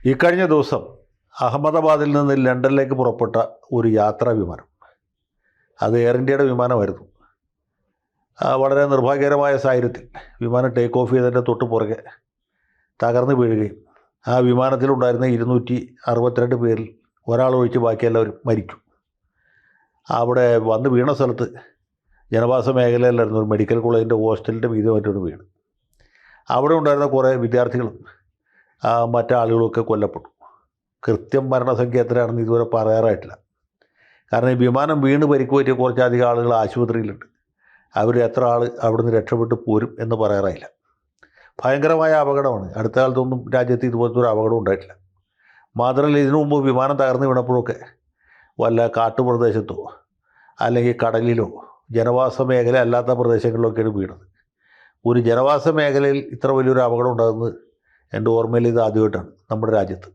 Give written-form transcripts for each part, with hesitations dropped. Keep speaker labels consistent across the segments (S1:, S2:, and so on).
S1: ഇക്കഴിഞ്ഞ ദിവസം അഹമ്മദാബാദിൽ നിന്ന് ലണ്ടനിലേക്ക് പുറപ്പെട്ട ഒരു യാത്രാ വിമാനം, അത് എയർ ഇന്ത്യയുടെ വിമാനമായിരുന്നു. വളരെ നിർഭാഗ്യകരമായ സാഹചര്യത്തിൽ വിമാനം ടേക്ക് ഓഫ് ചെയ്തതിൻ്റെ തൊട്ട് പുറകെ തകർന്നു വീഴുകയും ആ വിമാനത്തിലുണ്ടായിരുന്ന 262 പേരിൽ ഒരാളൊഴിച്ച് ബാക്കി എല്ലാവരും മരിച്ചു. അവിടെ വന്ന് വീണ സ്ഥലത്ത് ജനവാസ മേഖലയിലായിരുന്നു, ഒരു മെഡിക്കൽ കോളേജിൻ്റെ ഹോസ്റ്റലിൻ്റെ മീതെ മറ്റൊരു വീണ്. അവിടെ ഉണ്ടായിരുന്ന കുറേ വിദ്യാർത്ഥികളും മറ്റാളുകളൊക്കെ കൊല്ലപ്പെട്ടു. കൃത്യം മരണസംഖ്യ എത്രയാണെന്ന് ഇതുവരെ പറയാറായിട്ടില്ല. കാരണം ഈ വിമാനം വീണ് പരിക്ക് പറ്റിയ കുറച്ചധികം ആളുകൾ ആശുപത്രിയിലുണ്ട്. അവർ എത്ര ആൾ അവിടുന്ന് രക്ഷപ്പെട്ട് പോരും എന്ന് പറയാറായില്ല. ഭയങ്കരമായ അപകടമാണ്. അടുത്ത കാലത്തൊന്നും രാജ്യത്ത് ഇതുപോലത്തെ ഒരു അപകടം ഉണ്ടായിട്ടില്ല. മാത്രമല്ല, ഇതിനു മുമ്പ് വിമാനം തകർന്ന് വീണപ്പോഴൊക്കെ വല്ല കാട്ടുപ്രദേശത്തോ അല്ലെങ്കിൽ കടലിലോ ജനവാസ മേഖല അല്ലാത്ത പ്രദേശങ്ങളിലൊക്കെയാണ് വീണത്. ഒരു ജനവാസ മേഖലയിൽ ഇത്ര വലിയൊരു അപകടം ഉണ്ടാകുന്നത് എൻ്റെ ഓർമ്മയിൽ ഇത് ആദ്യമായിട്ടാണ് നമ്മുടെ രാജ്യത്ത്.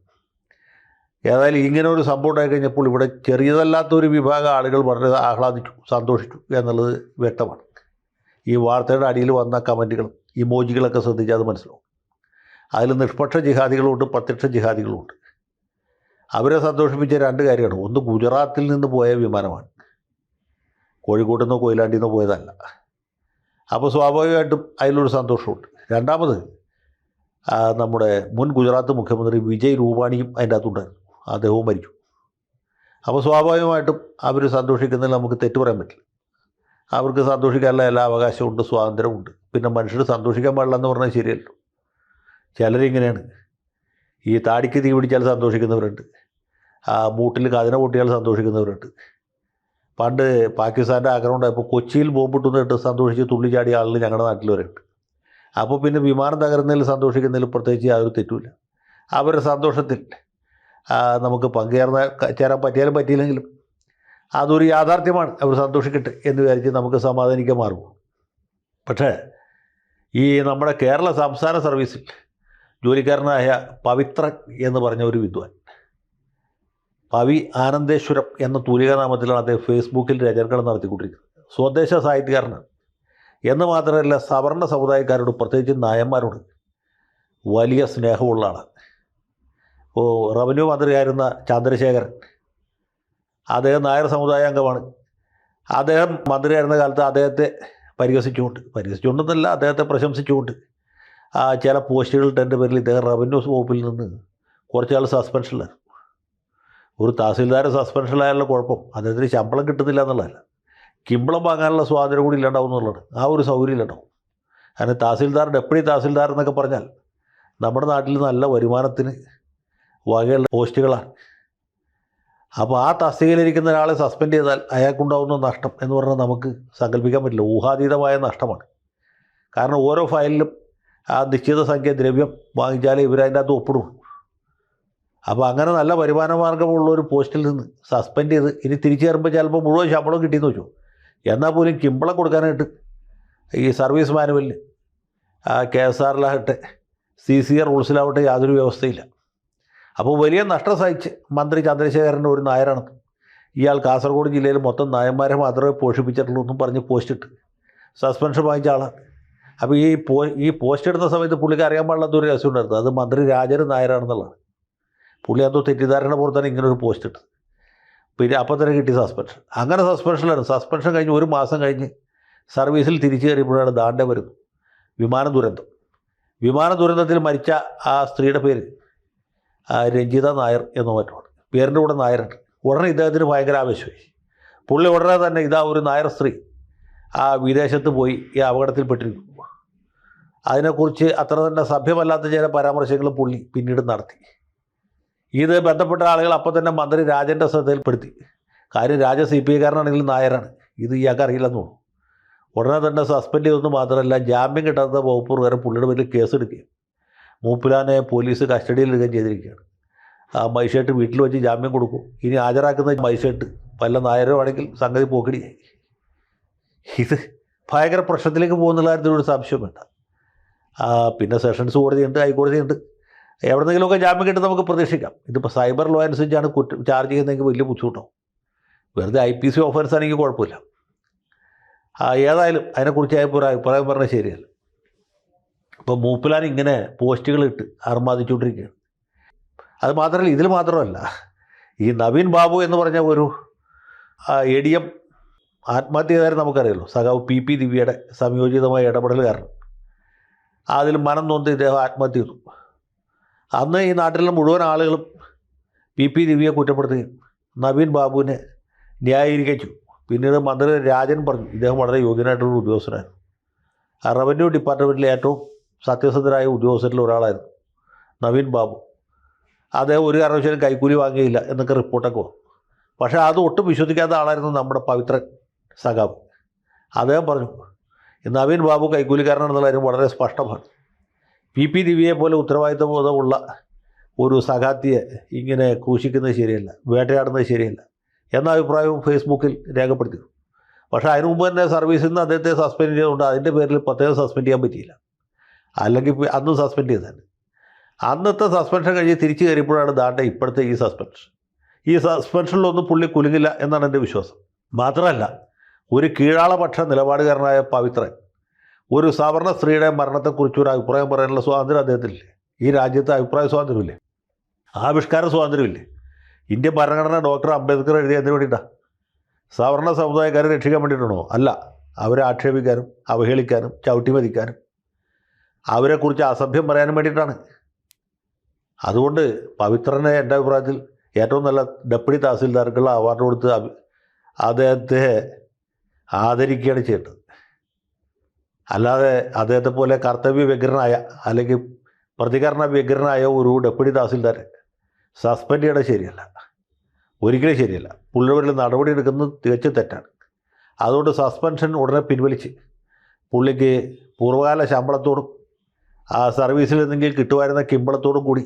S1: ഏതായാലും ഇങ്ങനെ ഒരു സംഭവം ഉണ്ടായിക്കഴിഞ്ഞപ്പോൾ ഇവിടെ ചെറിയതല്ലാത്തൊരു വിഭാഗം ആളുകൾ വളരെ ആഹ്ലാദിച്ചു, സന്തോഷിച്ചു എന്നുള്ളത് വ്യക്തമാണ്. ഈ വാർത്തയുടെ അടിയിൽ വന്ന കമൻറ്റുകളും ഇമോജികളൊക്കെ ശ്രദ്ധിച്ചാൽ അത് മനസ്സിലാവും. അതിൽ നിഷ്പക്ഷ ജിഹാദികളുമുണ്ട്, പ്രത്യക്ഷ ജിഹാദികളുമുണ്ട്. അവരെ സന്തോഷിപ്പിച്ച രണ്ട് കാര്യമാണ്. ഒന്ന്, ഗുജറാത്തിൽ നിന്ന് പോയ വിമാനമാണ്, കോഴിക്കോട്ടിൽ നിന്നോ കൊയിലാണ്ടിൽ നിന്നോ പോയതല്ല. അപ്പോൾ സ്വാഭാവികമായിട്ടും അതിലൊരു സന്തോഷമുണ്ട്. രണ്ടാമത്, നമ്മുടെ മുൻ ഗുജറാത്ത് മുഖ്യമന്ത്രി വിജയ് രൂപാണിയും അതിൻ്റെ അകത്തുണ്ടായിരുന്നു. അദ്ദേഹവും മരിച്ചു. അപ്പോൾ സ്വാഭാവികമായിട്ടും അവർ സന്തോഷിക്കുന്നതിൽ നമുക്ക് തെറ്റു പറയാൻ പറ്റില്ല. അവർക്ക് സന്തോഷിക്കാനുള്ള എല്ലാ അവകാശമുണ്ട്, സ്വാതന്ത്ര്യമുണ്ട്. പിന്നെ മനുഷ്യർ സന്തോഷിക്കാൻ പാടില്ല എന്ന് പറഞ്ഞാൽ ശരിയല്ലോ. ചിലരിങ്ങനെയാണ്, ഈ താടിക്ക് തീ പിടിച്ചാൽ സന്തോഷിക്കുന്നവരുണ്ട്, മൂട്ടിൽ കതിന പൊട്ടിയാൽ സന്തോഷിക്കുന്നവരുണ്ട്. പണ്ട് പാകിസ്ഥാൻ്റെ ആക്രമണം ഉണ്ടായപ്പോൾ കൊച്ചിയിൽ ബോംബിട്ടുന്നിട്ട് സന്തോഷിച്ച് തുള്ളിച്ചാടിയ ആളുകൾ ഞങ്ങളുടെ നാട്ടിൽ വരെയുണ്ട്. അപ്പോൾ പിന്നെ വിമാനം തകരുന്നതിൽ സന്തോഷിക്കുന്നതിൽ പ്രത്യേകിച്ച് യാതൊരു തെറ്റുമില്ല. അവരുടെ സന്തോഷത്തിൽ നമുക്ക് ചേരാൻ പറ്റിയാലും പറ്റിയില്ലെങ്കിലും അതൊരു യാഥാർത്ഥ്യമാണ്. അവർ സന്തോഷിക്കട്ടെ എന്ന് വിചാരിച്ച് നമുക്ക് സമാധാനിക്കാൻ മാറുമോ? പക്ഷേ ഈ നമ്മുടെ കേരള സംസ്ഥാന സർവീസിൽ ജോലിക്കാരനായ പവിത്രൻ എന്ന് പറഞ്ഞ ഒരു വിദ്വാൻ, പവി ആനന്ദേശ്വരം എന്ന തൂലികാനാമത്തിലാണ് അദ്ദേഹം ഫേസ്ബുക്കിൽ രചനകൾ നടത്തിക്കൊണ്ടിരിക്കുന്നത്. സ്വദേശ സാഹിത്യകാരനാണ് എന്ന് മാത്രമല്ല, സവർണ സമുദായക്കാരോട്, പ്രത്യേകിച്ച് നായന്മാരോട് വലിയ സ്നേഹമുള്ള ആളാണ്. റവന്യൂ മന്ത്രിയായിരുന്ന ചന്ദ്രശേഖരൻ, അദ്ദേഹം നായർ സമുദായ അംഗമാണ്. അദ്ദേഹം മന്ത്രിയായിരുന്ന കാലത്ത് അദ്ദേഹത്തെ പരിഹസിച്ചുകൊണ്ടെന്നല്ല, അദ്ദേഹത്തെ പ്രശംസിച്ചുകൊണ്ട് ചില പോസ്റ്റുകളുടെ എൻ്റെ പേരിൽ ഇദ്ദേഹം റവന്യൂ വകുപ്പിൽ നിന്ന് കുറച്ചാൾ സസ്പെൻഷനിലായിരുന്നു. ഒരു തഹസീൽദാർ സസ്പെൻഷനിലായുള്ള കുഴപ്പം അദ്ദേഹത്തിന് ശമ്പളം കിട്ടുന്നില്ല എന്നുള്ളതല്ല, കിമ്പളം വാങ്ങാനുള്ള സ്വാതന്ത്ര്യം കൂടി ഇല്ലാണ്ടാവും എന്നുള്ളതാണ്. ആ ഒരു സൗകര്യം ഇല്ലാണ്ടാവും. കാരണം തഹസീൽദാർ, ഡെപ്യൂട്ടി തഹസീൽദാർ എന്നൊക്കെ പറഞ്ഞാൽ നമ്മുടെ നാട്ടിൽ നല്ല വരുമാനത്തിന് വകയുള്ള പോസ്റ്റുകളാണ്. അപ്പോൾ ആ തസ്തികയിലിരിക്കുന്ന ഒരാളെ സസ്പെൻഡ് ചെയ്താൽ അയാൾക്കുണ്ടാകുന്ന നഷ്ടം എന്ന് പറഞ്ഞാൽ നമുക്ക് സങ്കല്പിക്കാൻ പറ്റില്ല. ഊഹാതീതമായ നഷ്ടമാണ്. കാരണം ഓരോ ഫയലിലും ആ നിശ്ചിത സംഖ്യ ദ്രവ്യം വാങ്ങിച്ചാലേ ഇവരതിൻ്റെ അകത്ത് ഒപ്പിടും. അപ്പോൾ അങ്ങനെ നല്ല വരുമാന മാർഗ്ഗമുള്ള ഒരു പോസ്റ്റിൽ നിന്ന് സസ്പെൻഡ് ചെയ്ത് ഇനി തിരിച്ചു കയറുമ്പോൾ ചിലപ്പോൾ മുഴുവൻ ശമ്പളം കിട്ടിയെന്ന് വെച്ചു. എന്നാൽ പോലും കിമ്പളം കൊടുക്കാനായിട്ട് ഈ സർവീസ് മാനുവലിൽ KSRലാകട്ടെ CCR റൂൾസിലാവട്ടെ യാതൊരു വ്യവസ്ഥയില്ല. അപ്പോൾ വലിയ നഷ്ടം സഹിച്ച് മന്ത്രി ചന്ദ്രശേഖരൻ്റെ ഒരു നായരാണ് ഇയാൾ കാസർഗോഡ് ജില്ലയിൽ മൊത്തം നായന്മാരെ മാത്രമേ പോഷിപ്പിച്ചിട്ടുള്ളൂ എന്നും പറഞ്ഞ് പോസ്റ്റ് സസ്പെൻഷൻ വാങ്ങിച്ച ആളാണ്. അപ്പോൾ ഈ പോസ്റ്റ് ഇടുന്ന സമയത്ത് പുള്ളിക്ക് അറിയാൻ പാടില്ലാത്തൊരു രഹസ്യം ഉണ്ടായിരുന്നു. അത് മന്ത്രി രാജൻ നായരാണെന്നുള്ളതാണ്. പുള്ളി എന്തോ തെറ്റിദ്ധാരണ പുറത്താണ് ഇങ്ങനൊരു പോസ്റ്റ് ഇട്ടത്. പിന്നെ അപ്പം തന്നെ കിട്ടി സസ്പെൻഷൻ. അങ്ങനെ സസ്പെൻഷനിലാണ്. സസ്പെൻഷൻ കഴിഞ്ഞ് ഒരു മാസം കഴിഞ്ഞ് സർവീസിൽ തിരിച്ചു കയറിയപ്പോഴാണ് ദാണ്ടെ വരുന്നത് വിമാന ദുരന്തം. വിമാന ദുരന്തത്തിൽ മരിച്ച ആ സ്ത്രീയുടെ പേര് രഞ്ജിത നായർ എന്നോ മറ്റുമാണ്. പേരിൻ്റെ കൂടെ നായരുണ്ട്. ഉടനെ ഇദ്ദേഹത്തിന് ഭയങ്കര ആവേശമായി. പുള്ളി ഉടനെ തന്നെ ഇതാ ഒരു നായർ സ്ത്രീ വിദേശത്ത് പോയി ഈ അപകടത്തിൽപ്പെട്ടിരിക്കുന്നു. അതിനെക്കുറിച്ച് അത്ര തന്നെ സഭ്യമല്ലാത്ത ചില പരാമർശങ്ങളും പുള്ളി പിന്നീട് നടത്തി. ഇത് ബന്ധപ്പെട്ട ആളുകൾ അപ്പോൾ തന്നെ മന്ത്രി രാജൻ്റെ ശ്രദ്ധയിൽപ്പെടുത്തി. കാര്യം രാജ CPI കാരനാണെങ്കിൽ നായരാണ്, ഇത് ഇയാൾക്ക് അറിയില്ലെന്ന് തോന്നുന്നു. ഉടനെ തന്നെ സസ്പെൻഡ് ചെയ്തെന്ന് മാത്രമല്ല, ജാമ്യം കിട്ടാത്ത വകുപ്പ് പ്രകാരം പുള്ളിയുടെ പേരിൽ കേസെടുക്കുകയും മൂപ്പിലാനെ പോലീസ് കസ്റ്റഡിയിലെടുക്കുകയും ചെയ്തിരിക്കുകയാണ്. മജിസ്ട്രേറ്റ് വീട്ടിൽ വെച്ച് ജാമ്യം കൊടുക്കും. ഇനി ഹാജരാക്കുന്ന മജിസ്ട്രേറ്റ് വല്ല നായരോ ആണെങ്കിൽ സംഗതി പോക്കടിയായി. ഇത് ഭയങ്കര പ്രശ്നത്തിലേക്ക് പോകുന്നുള്ള കാര്യത്തിലൊരു സംശയം വേണ്ട. പിന്നെ സെഷൻസ് കോടതിയുണ്ട്, ഹൈക്കോടതിയുണ്ട്. എവിടെന്നെങ്കിലുമൊക്കെ ജാമ്യം കിട്ടും നമുക്ക് പ്രതീക്ഷിക്കാം. ഇതിപ്പോൾ സൈബർ ലോ അനുസരിച്ചാണ് ചാർജ് ചെയ്യുന്നതെങ്കിൽ വലിയ ബുദ്ധിമുട്ടാവും. വെറുതെ IPC ഓഫൻസ് ആണെങ്കിൽ കുഴപ്പമില്ല. ഏതായാലും അതിനെക്കുറിച്ച് ഒരു അഭിപ്രായം പറഞ്ഞാൽ ശരിയല്ല. ഇപ്പോൾ മൂപ്പിലാൻ ഇങ്ങനെ പോസ്റ്റുകളിട്ട് അർമാദിച്ചുകൊണ്ടിരിക്കുകയാണ്. അത് മാത്രമല്ല, ഇതിൽ മാത്രമല്ല, ഈ നവീൻ ബാബു എന്ന് പറഞ്ഞ ഒരു ADM ആത്മഹത്യ ചെയ്താലും നമുക്കറിയാലോ, സഖാവ് PP ദിവ്യയുടെ സംയോജിതമായ ഇടപെടൽ കാരണം അതിൽ മനം നൊന്ത് ഇദ്ദേഹം ആത്മഹത്യ ചെയ്തു. അന്ന് ഈ നാട്ടിലെ മുഴുവൻ ആളുകളും PP ദിവ്യയെ കുറ്റപ്പെടുത്തുകയും നവീൻ ബാബുവിനെ ന്യായീകരിക്കുകയും ചെയ്തു. പിന്നീട് മന്ത്രി രാജൻ പറഞ്ഞു ഇദ്ദേഹം വളരെ യോഗ്യനായിട്ടുള്ള ഉദ്യോഗസ്ഥനായിരുന്നു. റവന്യൂ ഡിപ്പാർട്ട്മെൻറ്റിലെ ഏറ്റവും സത്യസന്ധരായ ഉദ്യോഗസ്ഥരിൽ ഒരാളായിരുന്നു നവീൻ ബാബു. അദ്ദേഹം ഒരു കാരണവശാലും കൈക്കൂലി വാങ്ങിയില്ല എന്നൊക്കെ റിപ്പോർട്ടൊക്കെ വന്നു. പക്ഷേ അത് ഒട്ടും വിശ്വസിക്കാത്ത ആളായിരുന്നു നമ്മുടെ പവിത്രൻ സഖാവ്. അദ്ദേഹം പറഞ്ഞു നവീൻ ബാബു കൈക്കൂലിക്കാരനാണെന്നുള്ള കാര്യം വളരെ സ്പഷ്ടമാണ്. PP ദിവ്യയെ പോലെ ഉത്തരവാദിത്വബോധമുള്ള ഒരു സഖാത്തിയെ ഇങ്ങനെ ക്രൂശിക്കുന്നത് ശരിയല്ല, വേട്ടയാടുന്നത് ശരിയല്ല എന്ന അഭിപ്രായവും ഫേസ്ബുക്കിൽ രേഖപ്പെടുത്തി. പക്ഷേ അതിനു മുമ്പ് തന്നെ സർവീസിൽ നിന്ന് അദ്ദേഹത്തെ സസ്പെൻഡ് ചെയ്തുകൊണ്ട് അതിൻ്റെ പേരിൽ പ്രത്യേകം സസ്പെൻഡ് ചെയ്യാൻ പറ്റിയില്ല. അല്ലെങ്കിൽ അന്ന് സസ്പെൻഡ് ചെയ്തതാണ്. അന്നത്തെ സസ്പെൻഷൻ കഴിഞ്ഞ് തിരിച്ചു കയറിയപ്പോഴാണ് ദാണ്ട ഇപ്പോഴത്തെ ഈ സസ്പെൻഷൻ. ഈ സസ്പെൻഷനിലൊന്നും പുള്ളി കുലുങ്ങില്ല എന്നാണ് എൻ്റെ വിശ്വാസം. മാത്രമല്ല, ഒരു കീഴാളപക്ഷ നിലപാടുകാരനായ പവിത്രൻ ഒരു സവർണ സ്ത്രീയുടെ മരണത്തെക്കുറിച്ച് ഒരു അഭിപ്രായം പറയാനുള്ള സ്വാതന്ത്ര്യം അദ്ദേഹത്തിനില്ലേ? ഈ രാജ്യത്ത് അഭിപ്രായ സ്വാതന്ത്ര്യമില്ലേ? ആവിഷ്കാര സ്വാതന്ത്ര്യമില്ലേ? ഇന്ത്യൻ ഭരണഘടന ഡോക്ടർ അംബേദ്കർ എഴുതിയ എന്തിനു വേണ്ടിയിട്ടാണ്? സവർണ സമുദായക്കാരെ രക്ഷിക്കാൻ വേണ്ടിയിട്ടാണോ? അല്ല, അവരെ ആക്ഷേപിക്കാനും അവഹേളിക്കാനും ചവിട്ടിമതിക്കാനും അവരെക്കുറിച്ച് അസഭ്യം പറയാനും വേണ്ടിയിട്ടാണ്. അതുകൊണ്ട് പവിത്രനെ എൻ്റെ അഭിപ്രായത്തിൽ ഏറ്റവും നല്ല ഡെപ്യൂട്ടി തഹസിൽദാർക്കുള്ള അവാർഡ് കൊടുത്ത് അദ്ദേഹത്തെ ആദരിക്കുകയാണ് ചെയ്യേണ്ടത്. അല്ലാതെ അദ്ദേഹത്തെ പോലെ കർത്തവ്യ വ്യഗ്രനായ അല്ലെങ്കിൽ പ്രതികരണ വ്യഗ്രനായ ഒരു ഡെപ്യൂട്ടി തഹസിൽദാരെ സസ്പെൻഡ് ചെയ്യണത് ശരിയല്ല, ഒരിക്കലും ശരിയല്ല. പുള്ളിയുടെ നടപടി എടുക്കുന്നത് തികച്ചും തെറ്റാണ്. അതുകൊണ്ട് സസ്പെൻഷൻ ഉടനെ പിൻവലിച്ച് പുള്ളിക്ക് പൂർവ്വകാല ശമ്പളത്തോടും ആ സർവീസിൽ നിന്നെങ്കിൽ കിട്ടുമായിരുന്ന കിമ്പളത്തോടും കൂടി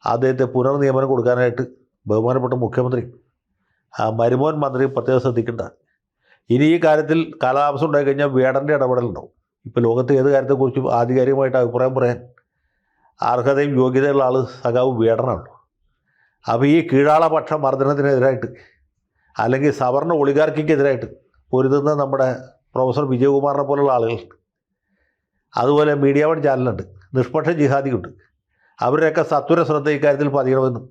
S1: അദ്ദേഹത്തെ പുനർനിയമനം കൊടുക്കാനായിട്ട് ബഹുമാനപ്പെട്ട മുഖ്യമന്ത്രി മരുമോൻ മന്ത്രി പ്രത്യേകം ശ്രദ്ധിക്കേണ്ടതാണ്. ഇനി ഈ കാര്യത്തിൽ കാലതാമസം ഉണ്ടായിക്കഴിഞ്ഞാൽ വേടൻ്റെ ഇടപെടലുണ്ടാവും. ഇപ്പോൾ ലോകത്ത് ഏത് കാര്യത്തെക്കുറിച്ചും ആധികാരികമായിട്ട് അഭിപ്രായം പറയാൻ അർഹതയും യോഗ്യതയുള്ള ആൾ സഖാവ് വേടനാണ്. അപ്പോൾ ഈ കീഴാളപക്ഷ മർദ്ദനത്തിനെതിരായിട്ട് അല്ലെങ്കിൽ സവർണ ഒളിഗാർക്കിക്കെതിരായിട്ട് പൊരുതുന്ന നമ്മുടെ പ്രൊഫസർ വിജയകുമാറിനെ പോലുള്ള ആളുകളുണ്ട്. അതുപോലെ മീഡിയ വൺ ചാനലുണ്ട്, നിഷ്പക്ഷ ജിഹാദിയുണ്ട്. അവരുടെയൊക്കെ സത്വര ശ്രദ്ധ ഇക്കാര്യത്തിൽ പതിയണമെന്നും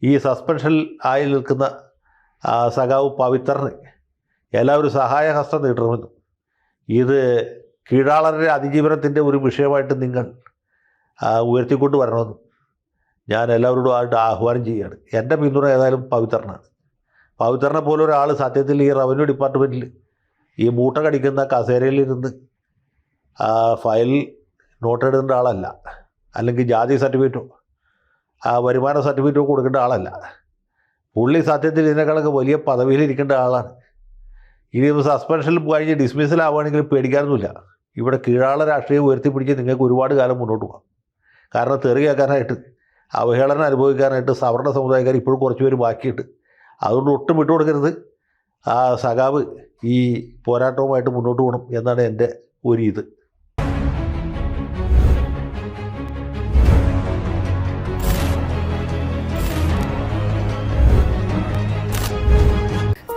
S1: ഈ സസ്പെൻഷനിൽ ആയി നിൽക്കുന്ന സഖാവ് പവിത്രന് എല്ലാവരും സഹായഹസ്തം നീട്ടണമെന്നും ഇത് കീഴാളരുടെ അതിജീവനത്തിൻ്റെ ഒരു വിഷയമായിട്ട് നിങ്ങൾ ഉയർത്തിക്കൊണ്ട് വരണമെന്നും ഞാൻ എല്ലാവരോടും ആയിട്ട് ആഹ്വാനം ചെയ്യുകയാണ്. എൻ്റെ പിന്തുണ ഏതായാലും പവിത്രനാണ്. പവിത്രനെ പോലെ ഒരാൾ സത്യത്തിൽ ഈ റവന്യൂ ഡിപ്പാർട്ട്മെൻറ്റിൽ ഈ മൂട്ട കടിക്കുന്ന കസേരയിലിരുന്ന് ഫയൽ നോട്ട് എഴുതേണ്ട ആളല്ല, അല്ലെങ്കിൽ ജാതി സർട്ടിഫിക്കറ്റോ വരുമാന സർട്ടിഫിക്കറ്റോ കൊടുക്കേണ്ട ആളല്ല. പുള്ളി സത്യത്തിൽ ഇതിനേക്കാളൊക്കെ വലിയ പദവിയിലിരിക്കേണ്ട ആളാണ്. ഇനി സസ്പെൻഷനിൽ കഴിഞ്ഞ് ഡിസ്മിസലാവുകയാണെങ്കിൽ പേടിക്കാനൊന്നുമില്ല. ഇവിടെ കീഴാള രാഷ്ട്രീയം ഉയർത്തിപ്പിടിച്ച് നിങ്ങൾക്ക് ഒരുപാട് കാലം മുന്നോട്ട് പോകാം. കാരണം തെറി കേൾക്കാനായിട്ട് അവഹേളനം അനുഭവിക്കാനായിട്ട് സവർണ സമുദായക്കാർ ഇപ്പോഴും കുറച്ച് പേര് ബാക്കിയിട്ട്. അതുകൊണ്ട് ഒട്ടും വിട്ടുകൊടുക്കരുത്. ആ സഖാവ് ഈ പോരാട്ടവുമായിട്ട് മുന്നോട്ട് പോകണം എന്നാണ് എൻ്റെ ഒരു ഇത്.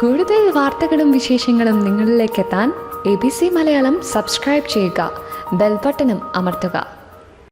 S2: കൂടുതൽ വാർത്തകളും വിശേഷങ്ങളും നിങ്ങളിലേക്ക് എത്താൻ ABC മലയാളം സബ്സ്ക്രൈബ് ചെയ്യുക, ബെൽ ബട്ടണും അമർത്തുക.